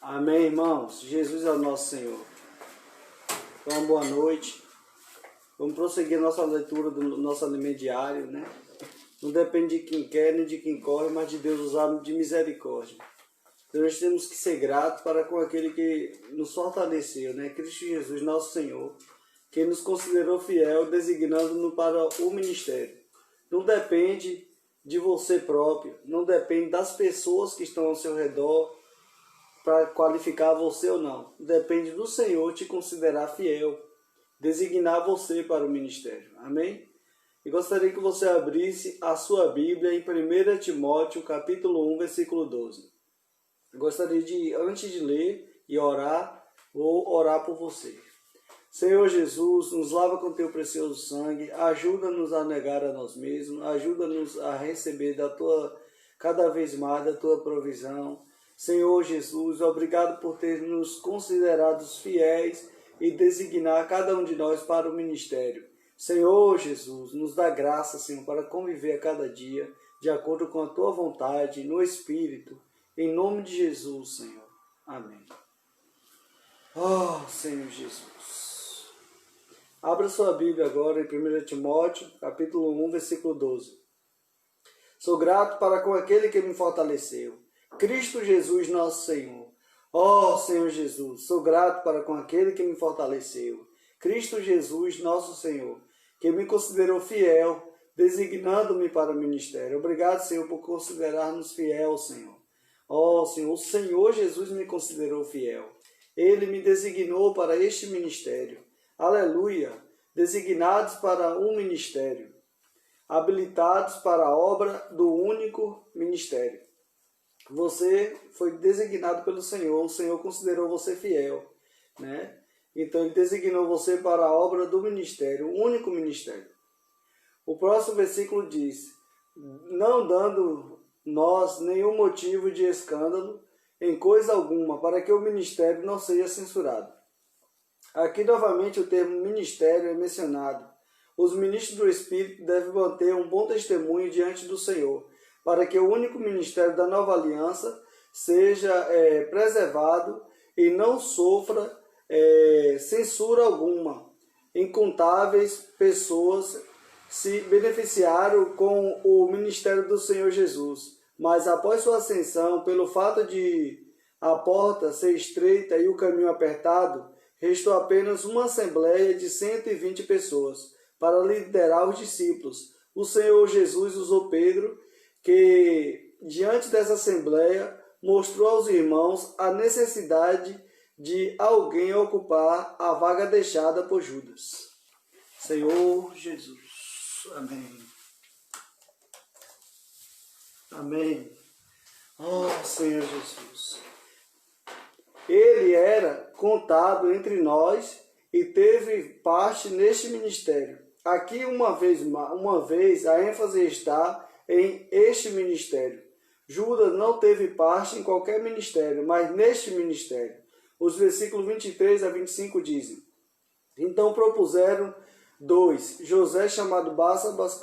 Amém, irmãos? Jesus é o nosso Senhor. Então, boa noite. Vamos prosseguir nossa leitura do nosso alimento diário, né? Não depende de quem quer nem de quem corre, mas de Deus usar de misericórdia. Então, nós temos que ser gratos para com aquele que nos fortaleceu, né? Cristo Jesus, nosso Senhor, que nos considerou fiel, designando-nos para o ministério. Não depende de você próprio, não depende das pessoas que estão ao seu redor, para qualificar você ou não. Depende do Senhor te considerar fiel, designar você para o ministério. Amém? E gostaria que você abrisse a sua Bíblia em 1 Timóteo, capítulo 1, versículo 12. Gostaria de, antes de ler e orar, vou orar por você. Senhor Jesus, nos lava com teu precioso sangue, ajuda-nos a negar a nós mesmos, ajuda-nos a receber cada vez mais da tua provisão. Senhor Jesus, obrigado por ter nos considerado fiéis e designar cada um de nós para o ministério. Senhor Jesus, nos dá graça, Senhor, para conviver a cada dia de acordo com a tua vontade, no Espírito, em nome de Jesus, Senhor. Amém. Oh, Senhor Jesus. Abra sua Bíblia agora em 1 Timóteo, capítulo 1, versículo 12. Sou grato para com aquele que me fortaleceu, Cristo Jesus, nosso Senhor. Ó Senhor Jesus, sou grato para com aquele que me fortaleceu, Cristo Jesus, nosso Senhor, que me considerou fiel, designando-me para o ministério. Obrigado, Senhor, por considerar-nos fiel, Senhor. Ó Senhor, o Senhor Jesus me considerou fiel. Ele me designou para este ministério. Aleluia! Designados para um ministério, habilitados para a obra do único ministério. Você foi designado pelo Senhor, o Senhor considerou você fiel, né? Então Ele designou você para a obra do ministério, o único ministério. O próximo versículo diz: não dando nós nenhum motivo de escândalo em coisa alguma, para que o ministério não seja censurado. Aqui novamente o termo ministério é mencionado. Os ministros do Espírito devem manter um bom testemunho diante do Senhor, para que o único ministério da nova aliança seja preservado e não sofra censura alguma. Incontáveis pessoas se beneficiaram com o ministério do Senhor Jesus, mas após sua ascensão, pelo fato de a porta ser estreita e o caminho apertado, restou apenas uma assembleia de 120 pessoas para liderar os discípulos. O Senhor Jesus usou Pedro, que diante dessa assembleia mostrou aos irmãos a necessidade de alguém ocupar a vaga deixada por Judas. Senhor Jesus. Amém. Amém. Oh, Senhor Jesus. Ele era contado entre nós e teve parte neste ministério. Aqui, uma vez, a ênfase está em este ministério. Judas não teve parte em qualquer ministério, mas neste ministério. Os versículos 23 a 25 dizem: então propuseram dois, José chamado Barsabas,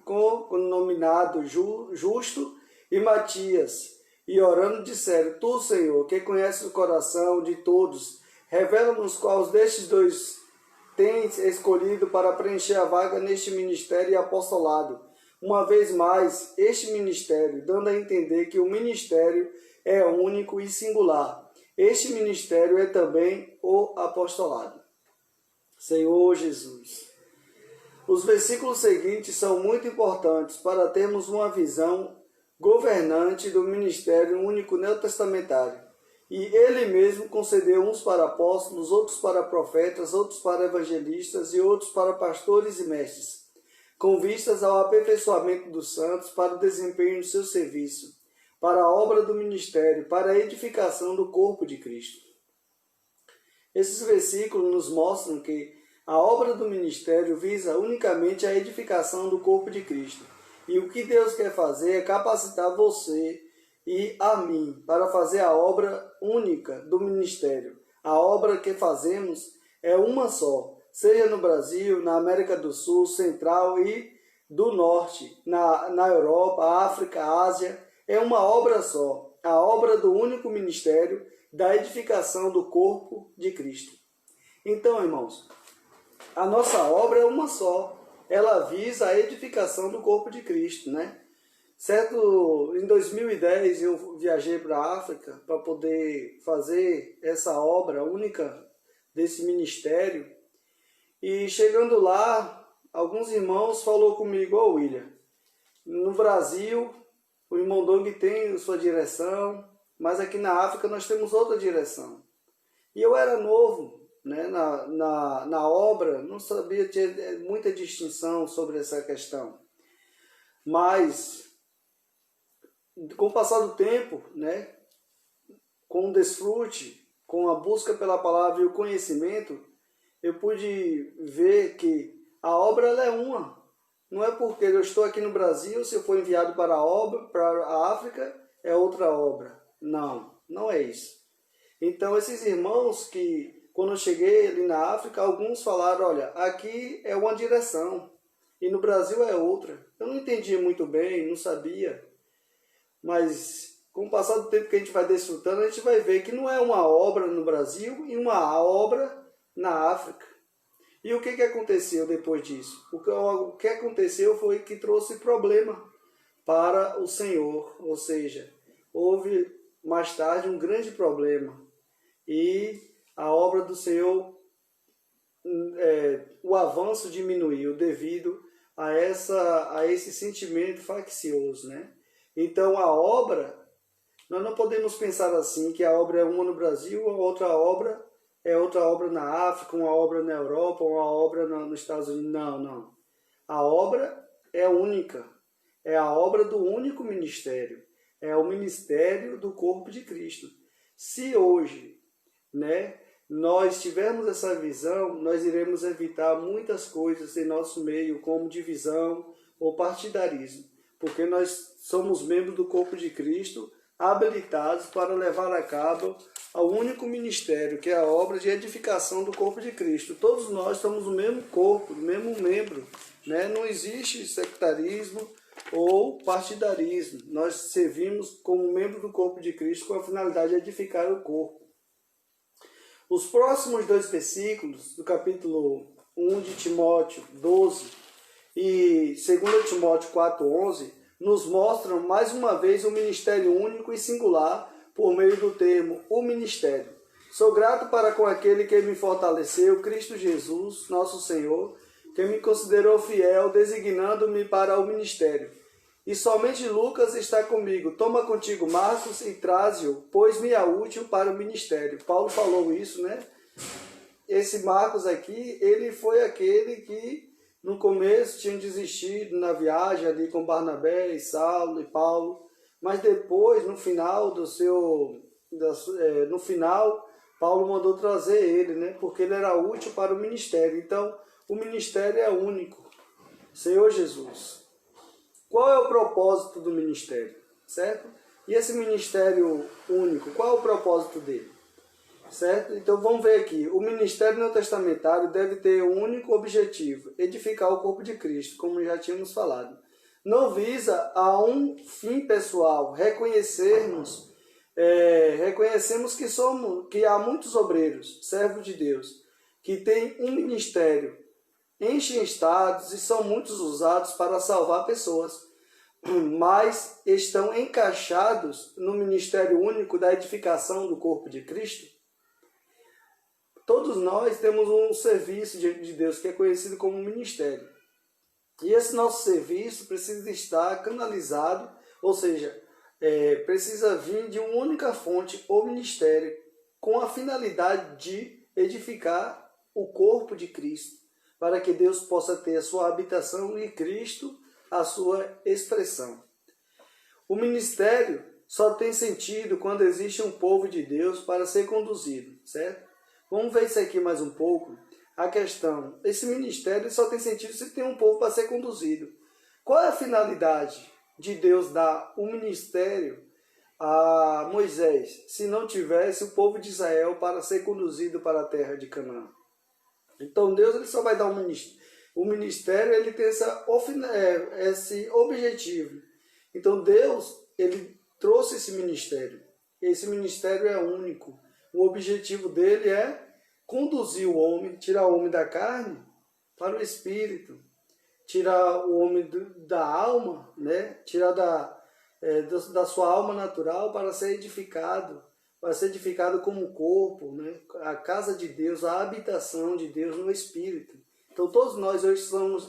cognominado Justo, e Matias, e orando disseram: tu, Senhor, que conheces o coração de todos, revela-nos quais destes dois tens escolhido para preencher a vaga neste ministério e apostolado. Uma vez mais, este ministério, dando a entender que o ministério é único e singular. Este ministério é também o apostolado. Senhor Jesus. Os versículos seguintes são muito importantes para termos uma visão governante do ministério único neotestamentário. E ele mesmo concedeu uns para apóstolos, outros para profetas, outros para evangelistas e outros para pastores e mestres, com vistas ao aperfeiçoamento dos santos para o desempenho do seu serviço, para a obra do ministério, para a edificação do corpo de Cristo. Esses versículos nos mostram que a obra do ministério visa unicamente a edificação do corpo de Cristo. E o que Deus quer fazer é capacitar você e a mim para fazer a obra única do ministério. A obra que fazemos é uma só, seja no Brasil, na América do Sul, Central e do Norte, na Europa, África, Ásia. É uma obra só. a obra do único ministério da edificação do corpo de Cristo. Então, irmãos, a nossa obra é uma só. Ela visa a edificação do corpo de Cristo, né? Certo, em 2010 eu viajei para a África para poder fazer essa obra única desse ministério. E chegando lá, alguns irmãos falaram comigo: ô William, no Brasil o irmão Dong tem sua direção, mas aqui na África nós temos outra direção. E eu era novo, né, na obra, não sabia, tinha muita distinção sobre essa questão. Mas, com o passar do tempo, né, com o desfrute, com a busca pela palavra e o conhecimento, eu pude ver que a obra ela é uma. Não é porque eu estou aqui no Brasil, se eu for enviado para a África, é outra obra. Não, não é isso. Então, esses irmãos que, quando eu cheguei ali na África, alguns falaram: olha, aqui é uma direção e no Brasil é outra. Eu não entendia muito bem, não sabia. Mas, com o passar do tempo que a gente vai desfrutando, a gente vai ver que não é uma obra no Brasil e uma obra na África. E o que aconteceu depois disso? O que aconteceu foi que trouxe problema para o Senhor. Ou seja, houve mais tarde um grande problema. E a obra do Senhor, o avanço diminuiu devido a esse sentimento faccioso, né? Então a obra, nós não podemos pensar assim, que a obra é uma no Brasil, a outra obra é outra obra na África, uma obra na Europa, uma obra nos Estados Unidos. Não, não. A obra é única. É a obra do único ministério. É o ministério do corpo de Cristo. Se hoje, né, nós tivermos essa visão, nós iremos evitar muitas coisas em nosso meio, como divisão ou partidarismo. Porque nós somos membros do corpo de Cristo, habilitados para levar a cabo ao único ministério, que é a obra de edificação do corpo de Cristo. Todos nós somos o mesmo corpo, o mesmo membro, né? Não existe sectarismo ou partidarismo. Nós servimos como membro do corpo de Cristo com a finalidade de edificar o corpo. Os próximos 2 versículos do capítulo 1 de Timóteo 12 e 2 Timóteo 4:11 nos mostram mais uma vez um ministério único e singular por meio do termo o ministério. Sou grato para com aquele que me fortaleceu, Cristo Jesus, nosso Senhor, que me considerou fiel, designando-me para o ministério. E somente Lucas está comigo. Toma contigo Marcos e traze-o, pois me é útil para o ministério. Paulo falou isso, né? Esse Marcos aqui, ele foi aquele que no começo tinha desistido na viagem ali com Barnabé e Saulo e Paulo. Mas depois, no final Paulo mandou trazer ele, né? Porque ele era útil para o ministério. Então, o ministério é único. Senhor Jesus, qual é o propósito do ministério? Certo? E esse ministério único, qual é o propósito dele? Certo? Então, vamos ver aqui. O ministério neotestamentário deve ter um único objetivo: edificar o corpo de Cristo, como já tínhamos falado. Não visa a um fim pessoal, reconhecemos que há muitos obreiros, servos de Deus, que têm um ministério, enchem estados e são muitos usados para salvar pessoas, mas estão encaixados no ministério único da edificação do corpo de Cristo. Todos nós temos um serviço de Deus que é conhecido como ministério. E esse nosso serviço precisa estar canalizado, ou seja, precisa vir de uma única fonte, o ministério, com a finalidade de edificar o corpo de Cristo, para que Deus possa ter a sua habitação e Cristo a sua expressão. O ministério só tem sentido quando existe um povo de Deus para ser conduzido, certo? Vamos ver isso aqui mais um pouco. A questão, esse ministério só tem sentido se tem um povo para ser conduzido. Qual é a finalidade de Deus dar um ministério a Moisés, se não tivesse o povo de Israel para ser conduzido para a terra de Canaã? Então Deus ele só vai dar um ministério. O ministério ele tem esse objetivo. Então Deus ele trouxe esse ministério. Esse ministério é único. O objetivo dele é conduzir o homem, tirar o homem da carne para o espírito, tirar o homem da alma, né? Tirar da sua alma natural para ser edificado como corpo, né? A casa de Deus, a habitação de Deus no espírito. Então todos nós hoje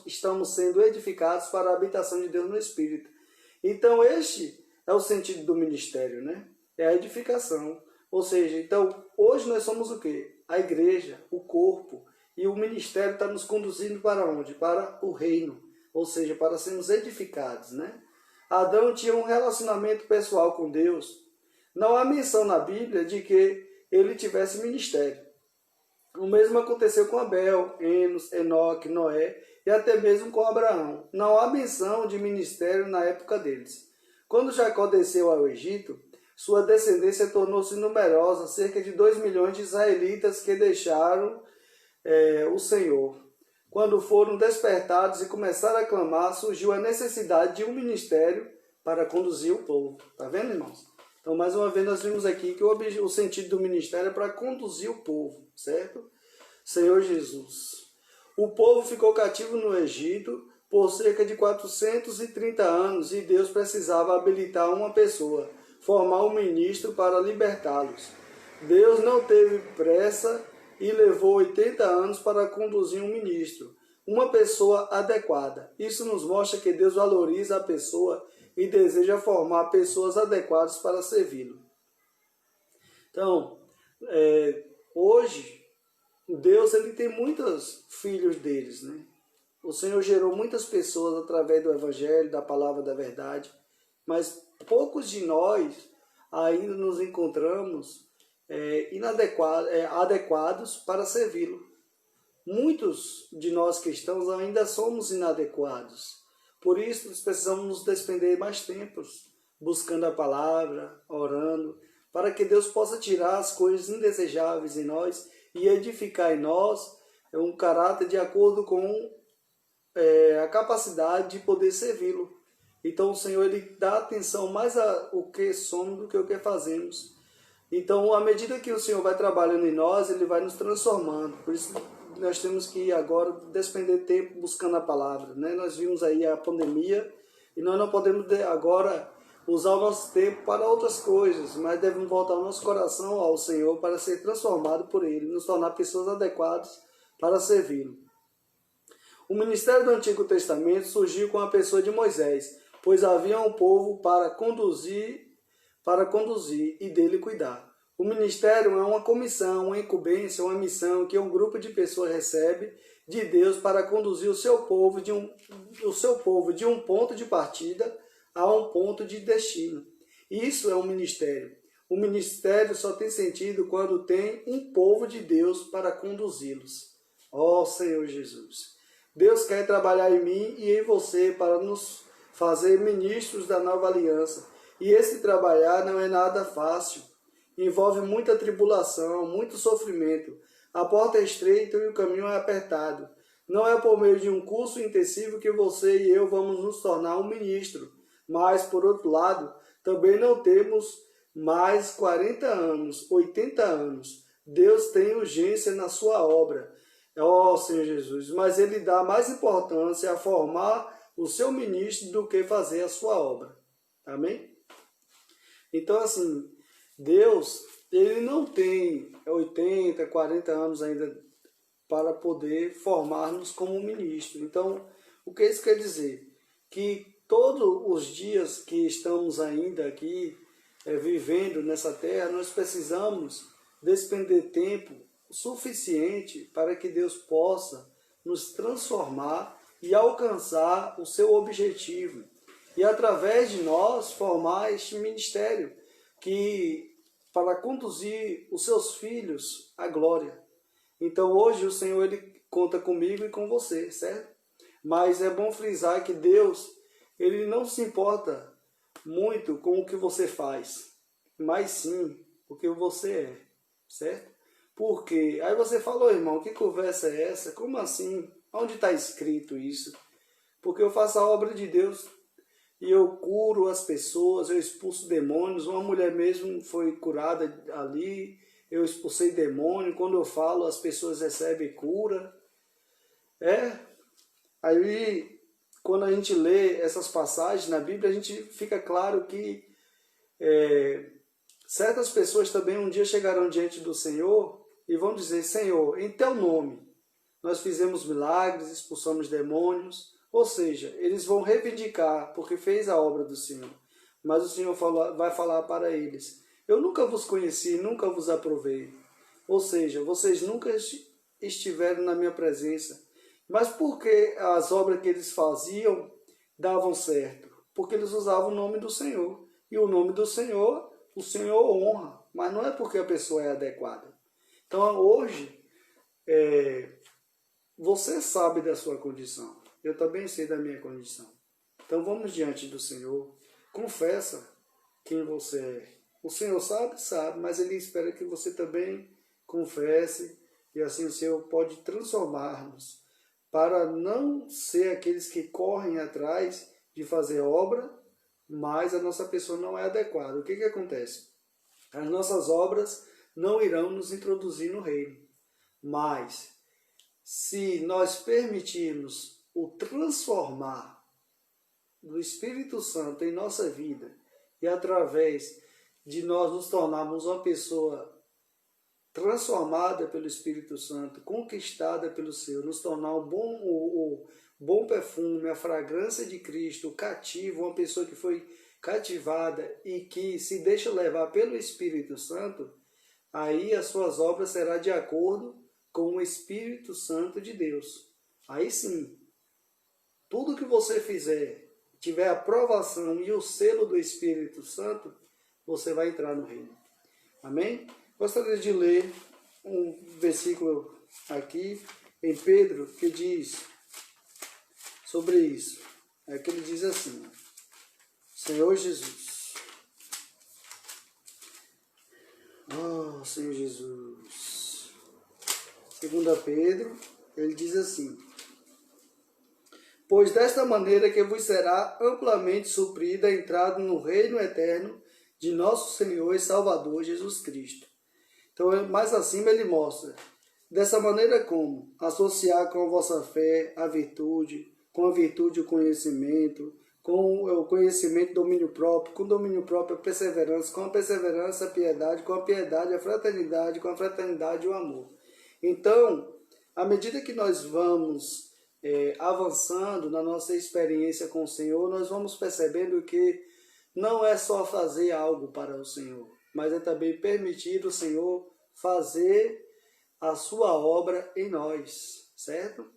estamos sendo edificados para a habitação de Deus no espírito. Então este é o sentido do ministério, né? É a edificação. Ou seja, então hoje nós somos o quê? A igreja, o corpo. E o ministério está nos conduzindo para onde? Para o reino. Ou seja, para sermos edificados, né? Adão tinha um relacionamento pessoal com Deus. Não há menção na Bíblia de que ele tivesse ministério. O mesmo aconteceu com Abel, Enos, Enoque, Noé e até mesmo com Abraão. Não há menção de ministério na época deles. Quando Jacó desceu ao Egito, sua descendência tornou-se numerosa, cerca de 2 milhões de israelitas que deixaram o Senhor. Quando foram despertados e começaram a clamar, surgiu a necessidade de um ministério para conduzir o povo. Está vendo, irmãos? Então, mais uma vez, nós vimos aqui que o sentido do ministério é para conduzir o povo, certo? Senhor Jesus. O povo ficou cativo no Egito por cerca de 430 anos e Deus precisava habilitar uma pessoa, formar um ministro para libertá-los. Deus não teve pressa e levou 80 anos para conduzir um ministro, uma pessoa adequada. Isso nos mostra que Deus valoriza a pessoa e deseja formar pessoas adequadas para servi-lo. Então, hoje, Deus ele tem muitos filhos deles, né? O Senhor gerou muitas pessoas através do Evangelho, da Palavra da Verdade, mas poucos de nós ainda nos encontramos adequados para servi-lo. Muitos de nós cristãos ainda somos inadequados. Por isso, nós precisamos nos despender mais tempos, buscando a palavra, orando, para que Deus possa tirar as coisas indesejáveis em nós e edificar em nós um caráter de acordo com a capacidade de poder servi-lo. Então, o Senhor ele dá atenção mais ao que somos do que o que fazemos. Então, à medida que o Senhor vai trabalhando em nós, Ele vai nos transformando. Por isso, nós temos que agora despender tempo buscando a palavra, né? Nós vimos aí a pandemia e nós não podemos agora usar o nosso tempo para outras coisas, mas devemos voltar o nosso coração ao Senhor para ser transformado por Ele, nos tornar pessoas adequadas para servi-lo. O ministério do Antigo Testamento surgiu com a pessoa de Moisés, pois havia um povo para conduzir e dele cuidar. O ministério é uma comissão, uma incumbência, uma missão que um grupo de pessoas recebe de Deus para conduzir o seu povo de um ponto de partida a um ponto de destino. Isso é um ministério. O ministério só tem sentido quando tem um povo de Deus para conduzi-los. Ó Senhor Jesus! Deus quer trabalhar em mim e em você para nos fazer ministros da nova aliança. E esse trabalhar não é nada fácil. Envolve muita tribulação, muito sofrimento. A porta é estreita e o caminho é apertado. Não é por meio de um curso intensivo que você e eu vamos nos tornar um ministro. Mas, por outro lado, também não temos mais 40 anos, 80 anos. Deus tem urgência na sua obra. Ó Senhor Jesus, mas Ele dá mais importância a formar o seu ministro do que fazer a sua obra. Amém? Então, assim, Deus, Ele não tem 80, 40 anos ainda para poder formar-nos como um ministro. Então, o que isso quer dizer? Que todos os dias que estamos ainda aqui, vivendo nessa terra, nós precisamos despender tempo suficiente para que Deus possa nos transformar e alcançar o seu objetivo. E através de nós formar este ministério para conduzir os seus filhos à glória. Então hoje o Senhor ele conta comigo e com você, certo? Mas é bom frisar que Deus ele não se importa muito com o que você faz, mas sim o que você é, certo? Porque aí você falou, irmão, que conversa é essa? Como assim? Onde está escrito isso? Porque eu faço a obra de Deus e eu curo as pessoas, eu expulso demônios. Uma mulher mesmo foi curada ali, eu expulsei demônio. Quando eu falo, as pessoas recebem cura. Aí, quando a gente lê essas passagens na Bíblia, a gente fica claro que certas pessoas também um dia chegarão diante do Senhor e vão dizer: Senhor, em teu nome nós fizemos milagres, expulsamos demônios. Ou seja, eles vão reivindicar porque fez a obra do Senhor. Mas o Senhor vai falar para eles: eu nunca vos conheci, nunca vos aprovei. Ou seja, vocês nunca estiveram na minha presença. Mas por que as obras que eles faziam davam certo? Porque eles usavam o nome do Senhor. E o nome do Senhor, o Senhor honra. Mas não é porque a pessoa é adequada. Então hoje, você sabe da sua condição. Eu também sei da minha condição. Então vamos diante do Senhor. Confessa quem você é. O Senhor sabe, sabe, mas Ele espera que você também confesse. E assim o Senhor pode transformar-nos para não ser aqueles que correm atrás de fazer obra, mas a nossa pessoa não é adequada. O que acontece? As nossas obras não irão nos introduzir no reino, mas se nós permitirmos o transformar do Espírito Santo em nossa vida e através de nós nos tornarmos uma pessoa transformada pelo Espírito Santo, conquistada pelo Senhor, nos tornar o bom perfume, a fragrância de Cristo, cativo, uma pessoa que foi cativada e que se deixa levar pelo Espírito Santo, aí as suas obras serão de acordo com o Espírito Santo de Deus. Aí sim, tudo que você fizer, tiver a aprovação e o selo do Espírito Santo, você vai entrar no reino. Amém? Gostaria de ler um versículo aqui em Pedro que diz sobre isso. Que ele diz assim: Senhor Jesus. Oh, Senhor Jesus. 2 Pedro, ele diz assim: pois desta maneira que vos será amplamente suprida a entrada no reino eterno de nosso Senhor e Salvador Jesus Cristo. Então, mais acima ele mostra, dessa maneira como associar com a vossa fé a virtude, com a virtude o conhecimento, com o conhecimento domínio próprio, com domínio próprio a perseverança, com a perseverança a piedade, com a piedade a fraternidade, com a fraternidade o amor. Então, à medida que nós vamos avançando na nossa experiência com o Senhor, nós vamos percebendo que não é só fazer algo para o Senhor, mas é também permitir o Senhor fazer a sua obra em nós, certo?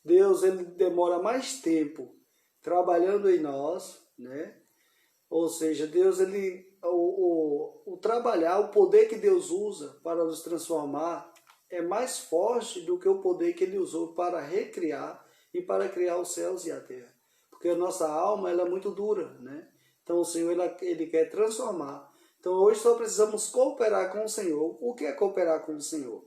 Deus, ele demora mais tempo trabalhando em nós, né? Ou seja, Deus, o trabalhar, o poder que Deus usa para nos transformar é mais forte do que o poder que Ele usou para recriar e para criar os céus e a terra. Porque a nossa alma, ela é muito dura, né? Então o Senhor, ele quer transformar. Então hoje só precisamos cooperar com o Senhor. O que é cooperar com o Senhor?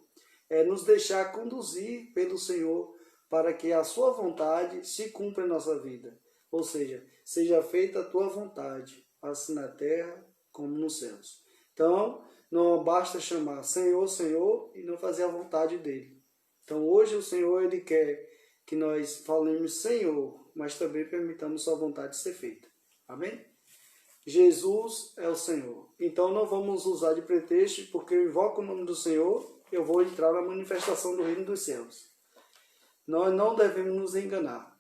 É nos deixar conduzir pelo Senhor para que a sua vontade se cumpra em nossa vida. Ou seja feita a tua vontade, assim na terra como nos céus. Então, não basta chamar Senhor, Senhor e não fazer a vontade dele. Então hoje o Senhor, ele quer que nós falemos Senhor, mas também permitamos sua vontade ser feita. Amém? Jesus é o Senhor. Então não vamos usar de pretexto, porque eu invoco o nome do Senhor, eu vou entrar na manifestação do reino dos céus. Nós não devemos nos enganar.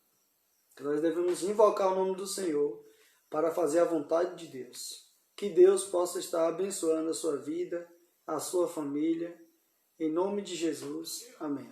Nós devemos invocar o nome do Senhor para fazer a vontade de Deus. Que Deus possa estar abençoando a sua vida, a sua família. Em nome de Jesus. Amém.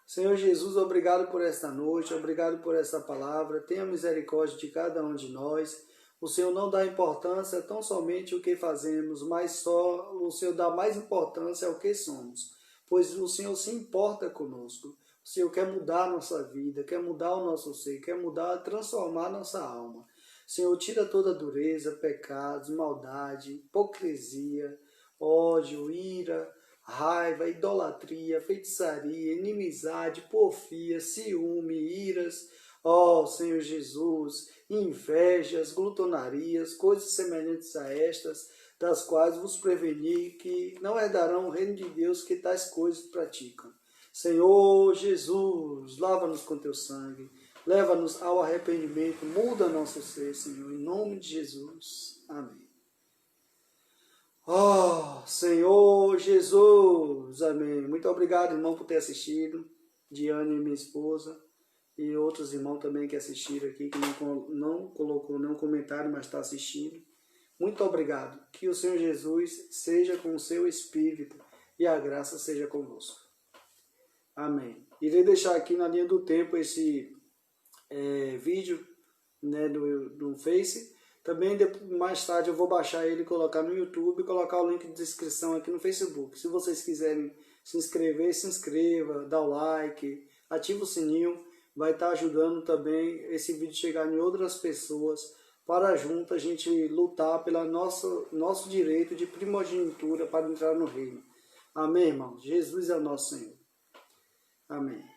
Senhor Jesus, obrigado por esta noite, obrigado por esta palavra. Tenha misericórdia de cada um de nós. O Senhor não dá importância tão somente ao que fazemos, mas só o Senhor dá mais importância ao que somos, pois o Senhor se importa conosco. O Senhor quer mudar a nossa vida, quer mudar o nosso ser, quer mudar, transformar a nossa alma. Senhor, tira toda dureza, pecados, maldade, hipocrisia, ódio, ira, raiva, idolatria, feitiçaria, inimizade, porfia, ciúme, iras. Ó Senhor Jesus, invejas, glutonarias, coisas semelhantes a estas, das quais vos preveni que não herdarão o reino de Deus que tais coisas praticam. Senhor Jesus, lava-nos com teu sangue, leva-nos ao arrependimento, muda nosso ser, Senhor, em nome de Jesus. Amém. Ó Senhor Jesus, amém. Muito obrigado, irmão, por ter assistido, Diane, minha esposa, e outros irmãos também que assistiram aqui, que não colocou nenhum comentário, mas está assistindo. Muito obrigado. Que o Senhor Jesus seja com o seu Espírito e a graça seja convosco. Amém. Irei deixar aqui na linha do tempo esse vídeo, né, do Face. Também mais tarde eu vou baixar ele, colocar no YouTube e colocar o link de descrição aqui no Facebook. Se vocês quiserem se inscrever, se inscreva, dá o like, ativa o sininho. Vai estar ajudando também esse vídeo chegar em outras pessoas, para junto a gente lutar pelo nosso direito de primogenitura para entrar no reino. Amém, irmãos? Jesus é o nosso Senhor. Amém.